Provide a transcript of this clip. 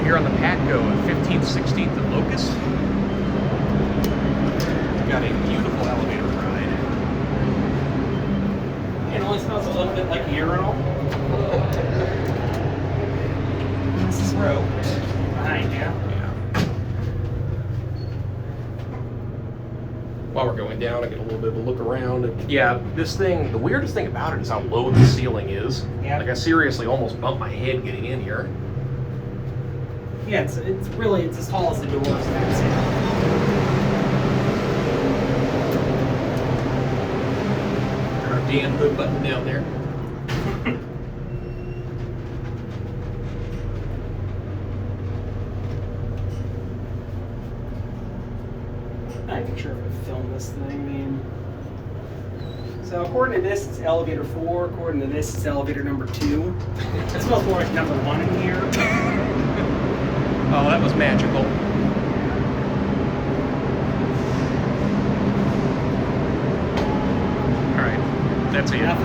here on the PATCO at 15th, 16th and Locust. Got a beautiful elevator ride. It only smells a little bit like a urinal. This is row. Behind you. Yeah. While we're going down, I get a little bit of a look around. And yeah, this thing, the weirdest thing about it is how low the ceiling is. Yeah. Like I seriously almost bumped my head getting in here. Yeah, it's really as tall as the doors. That's it. Our Dan hood button down there. I'm not even sure if I filmed this thing. I mean, so according to this, it's elevator 4. According to this, it's elevator number 2. It smells more like number 1 in here. Oh, that was magical. All right, that's it.